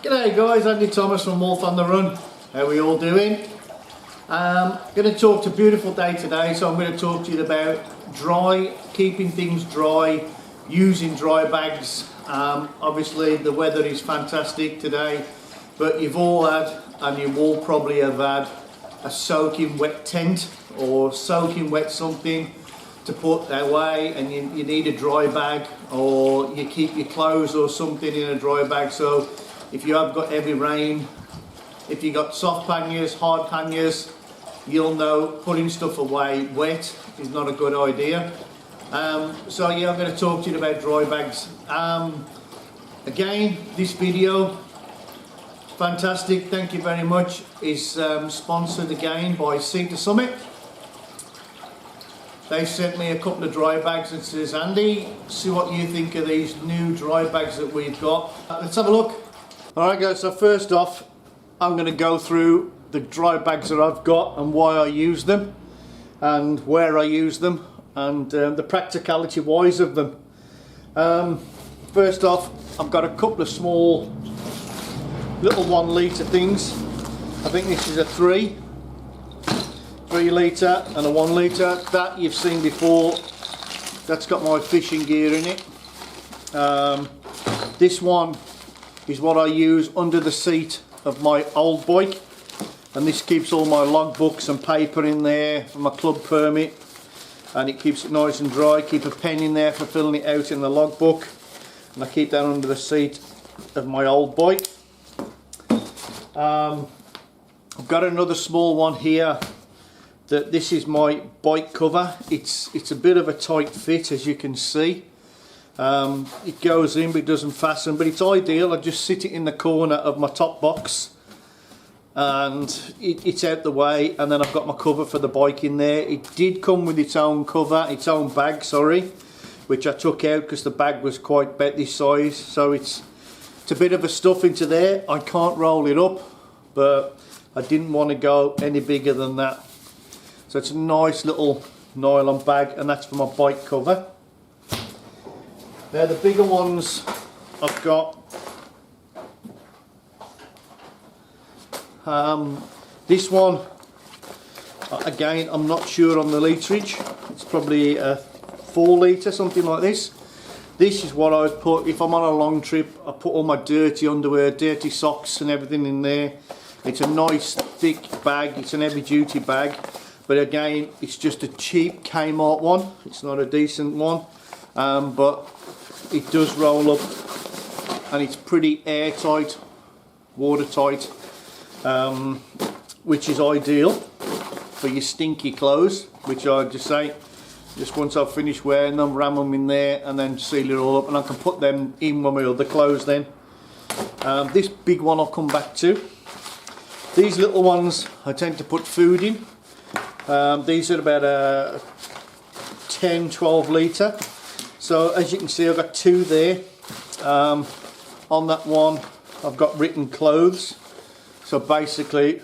G'day guys, Andy Thomas from Wolf on the Run. How are we all doing? I'm going to talk to a beautiful day today, so I'm going to talk to you about keeping things dry, using dry bags. Obviously the weather is fantastic today, but you've all had, and you all probably have had, a soaking wet tent or soaking wet something to put away, and you need a dry bag, or you keep your clothes or something in a dry bag. So if you have got heavy rain, if you got soft panniers, hard panniers, you'll know putting stuff away wet is not a good idea. So yeah, I'm going to talk to you about dry bags. Again, this video, fantastic, thank you very much, is sponsored again by Sea to Summit. They sent me a couple of dry bags and says, Andy, see what you think of these new dry bags that we've got. Let's have a look. Alright guys, so first off, I'm going to go through the dry bags that I've got and why I use them and where I use them and the practicality wise of them. First off, I've got a couple of small little 1 litre things. I think this is a 3 litre and a 1 litre. That you've seen before. That's got my fishing gear in it. This one is what I use under the seat of my old bike, and this keeps all my logbooks and paper in there for my club permit, and it keeps it nice and dry. Keep a pen in there for filling it out in the logbook, and I keep that under the seat of my old bike. I've got another small one here. This is my bike cover. It's a bit of a tight fit, as you can see. It goes in but it doesn't fasten, but it's ideal. I just sit it in the corner of my top box and it's out the way, and then I've got my cover for the bike in there. It did come with its own cover, its own bag, sorry, which I took out because the bag was quite about this size, so it's a bit of a stuff into there. I can't roll it up, but I didn't want to go any bigger than that. So it's a nice little nylon bag, and that's for my bike cover. Now the bigger ones I've got, this one, again I'm not sure on the litrage, it's probably a 4 litre, something like this. This is what I would put if I'm on a long trip. I put all my dirty underwear, dirty socks and everything in there. It's a nice thick bag, it's an heavy duty bag, but again it's just a cheap Kmart one, it's not a decent one, but it does roll up and it's pretty airtight, watertight, which is ideal for your stinky clothes, which I just say, just once I've finished wearing them, ram them in there and then seal it all up, and I can put them in with my other clothes then. This big one I'll come back to. These little ones I tend to put food in. These are about a 10-12 litre. So as you can see, I've got 2 there. On that one I've got written clothes. So basically,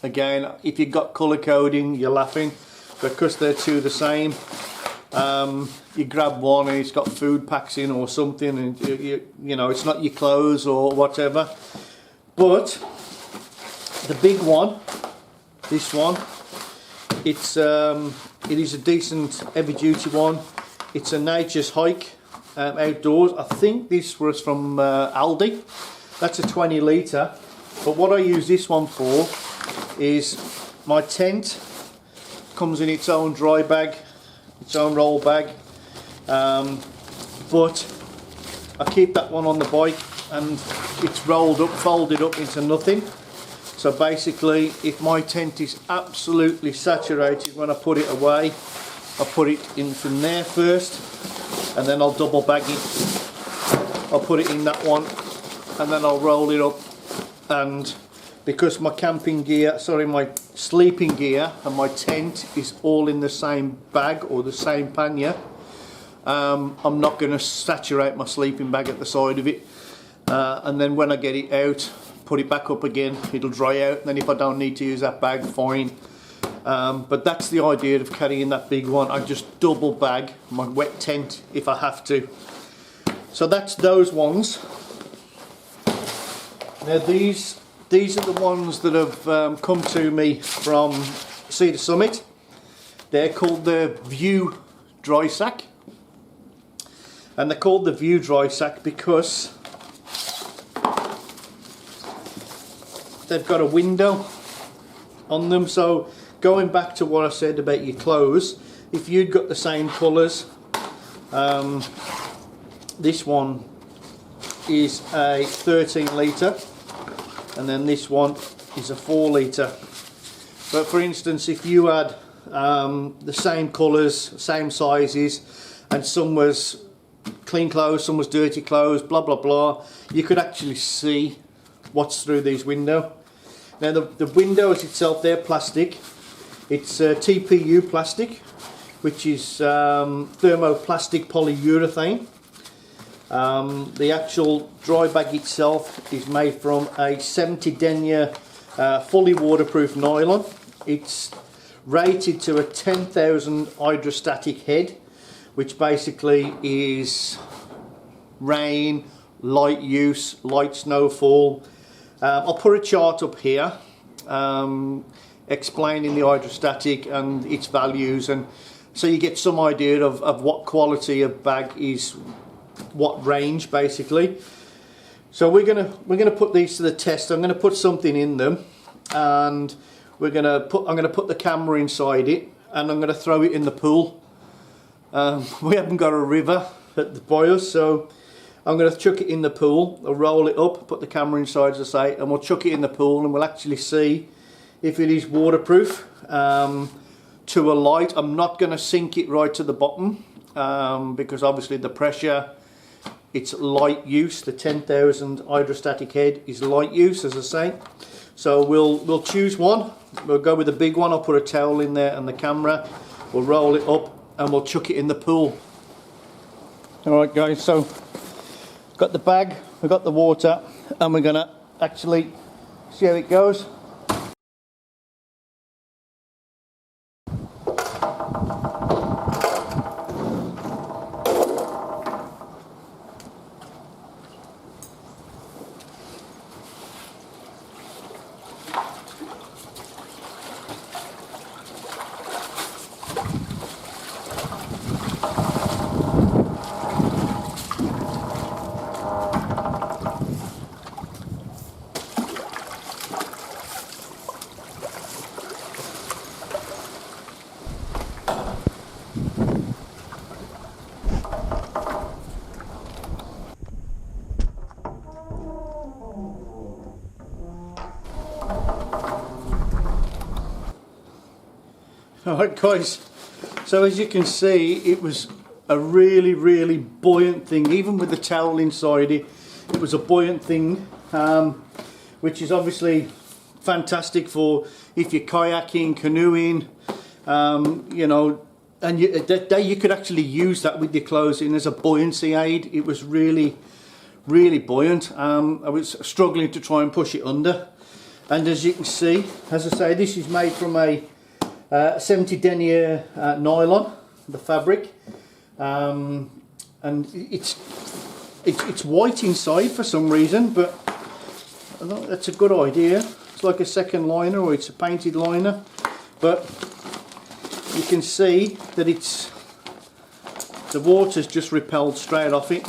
again, if you've got colour coding, you're laughing, because they're 2 the same. You grab one and it's got food packs in or something, and you know, it's not your clothes or whatever. But the big one, this one, it is a decent heavy duty one. It's a Nature's Hike outdoors. I think this was from Aldi. That's a 20 litre. But what I use this one for is my tent comes in its own dry bag, its own roll bag. But I keep that one on the bike and it's rolled up, folded up into nothing. So basically, if my tent is absolutely saturated when I put it away, I'll put it in from there first, and then I'll double bag it. I'll put it in that one, and then I'll roll it up. And because my camping gear, sorry, my sleeping gear and my tent is all in the same bag or the same pannier, I'm not going to saturate my sleeping bag at the side of it. And then when I get it out, put it back up again, it'll dry out, and then if I don't need to use that bag, fine. But that's the idea of carrying that big one. I just double bag my wet tent if I have to. So that's those ones. Now these are the ones that have come to me from Cedar Summit. They're called the View Dry Sack, and they're called the View Dry Sack because they've got a window on them. So going back to what I said about your clothes, if you'd got the same colours, this one is a 13 litre and then this one is a 4 litre. But for instance, if you had the same colours, same sizes, and some was clean clothes, some was dirty clothes, blah blah blah, you could actually see what's through these windows. Now the windows itself, they're plastic. It's TPU plastic, which is thermoplastic polyurethane. The actual dry bag itself is made from a 70 denier fully waterproof nylon. It's rated to a 10,000 hydrostatic head, which basically is rain, light use, light snowfall. I'll put a chart up here explaining the hydrostatic and its values, and so you get some idea of what quality of bag is what range basically. So we're gonna put these to the test. I'm gonna put something in them, and I'm gonna put the camera inside it, and I'm gonna throw it in the pool. We haven't got a river at the Boyers, so I'm going to chuck it in the pool. I'll roll it up, put the camera inside, as I say, and we'll chuck it in the pool, and we'll actually see if it is waterproof to a light. I'm not going to sink it right to the bottom because obviously the pressure, it's light use. The 10,000 hydrostatic head is light use, as I say. So we'll choose one. We'll go with the big one. I'll put a towel in there and the camera. We'll roll it up and we'll chuck it in the pool. Alright guys, so got the bag, we've got the water, and we're going to actually see how it goes. Alright guys, so as you can see, it was a really buoyant thing. Even with the towel inside it, it was a buoyant thing, which is obviously fantastic for if you're kayaking, canoeing, you know, and you could actually use that with your clothes in as a buoyancy aid. It was really buoyant. I was struggling to try and push it under, and as you can see, as I say, this is made from a 70 denier nylon, the fabric, and it's white inside for some reason, but I don't know, that's a good idea. It's like a second liner, or it's a painted liner, but you can see that the water's just repelled straight off it.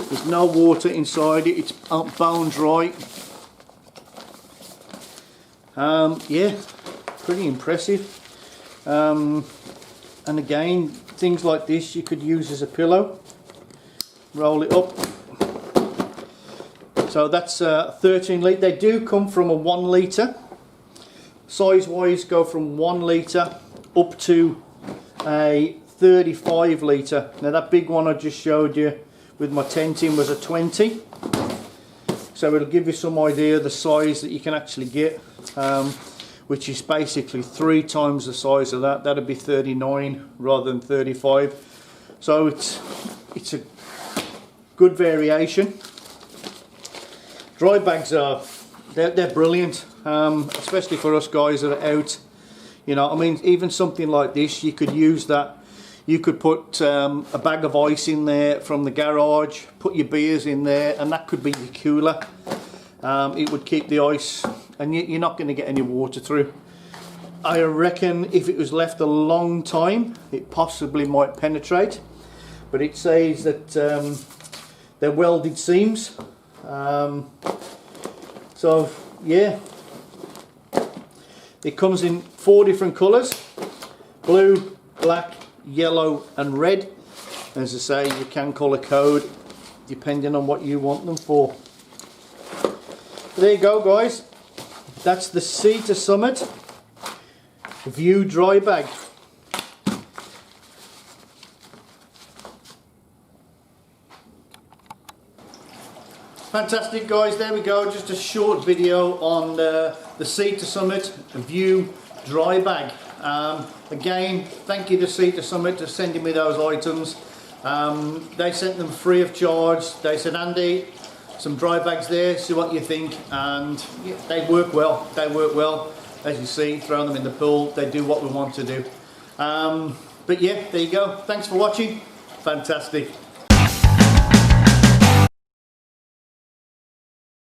There's no water inside it, it's bone dry. Yeah, pretty impressive. And again, things like this you could use as a pillow. Roll it up. So that's 13 litre. They do come from a 1 litre. Size wise, go from 1 litre up to a 35 litre. Now that big one I just showed you with my tent in was a 20. So it'll give you some idea of the size that you can actually get, which is basically 3 times the size of that. That'd be 39 rather than 35. So it's a good variation. Dry bags they're brilliant, especially for us guys that are out. You know, I mean, even something like this, you could use that. You could put a bag of ice in there from the garage, put your beers in there, and that could be your cooler. it would keep the ice, and you're not going to get any water through. I reckon if it was left a long time, it possibly might penetrate, but it says that they're welded seams. So yeah, it comes in 4 different colours: blue, black, yellow and red. As I say, you can colour code depending on what you want them for. There you go guys, that's the Sea to Summit View dry bag. Fantastic guys, there we go, just a short video on the Sea to Summit View dry bag. Again, thank you to Sea to Summit for sending me those items. They sent them free of charge. They said, Andy, some dry bags there, see what you think, and yeah, they work well. They work well, as you see, throwing them in the pool, they do what we want to do. But yeah, there you go, thanks for watching, fantastic.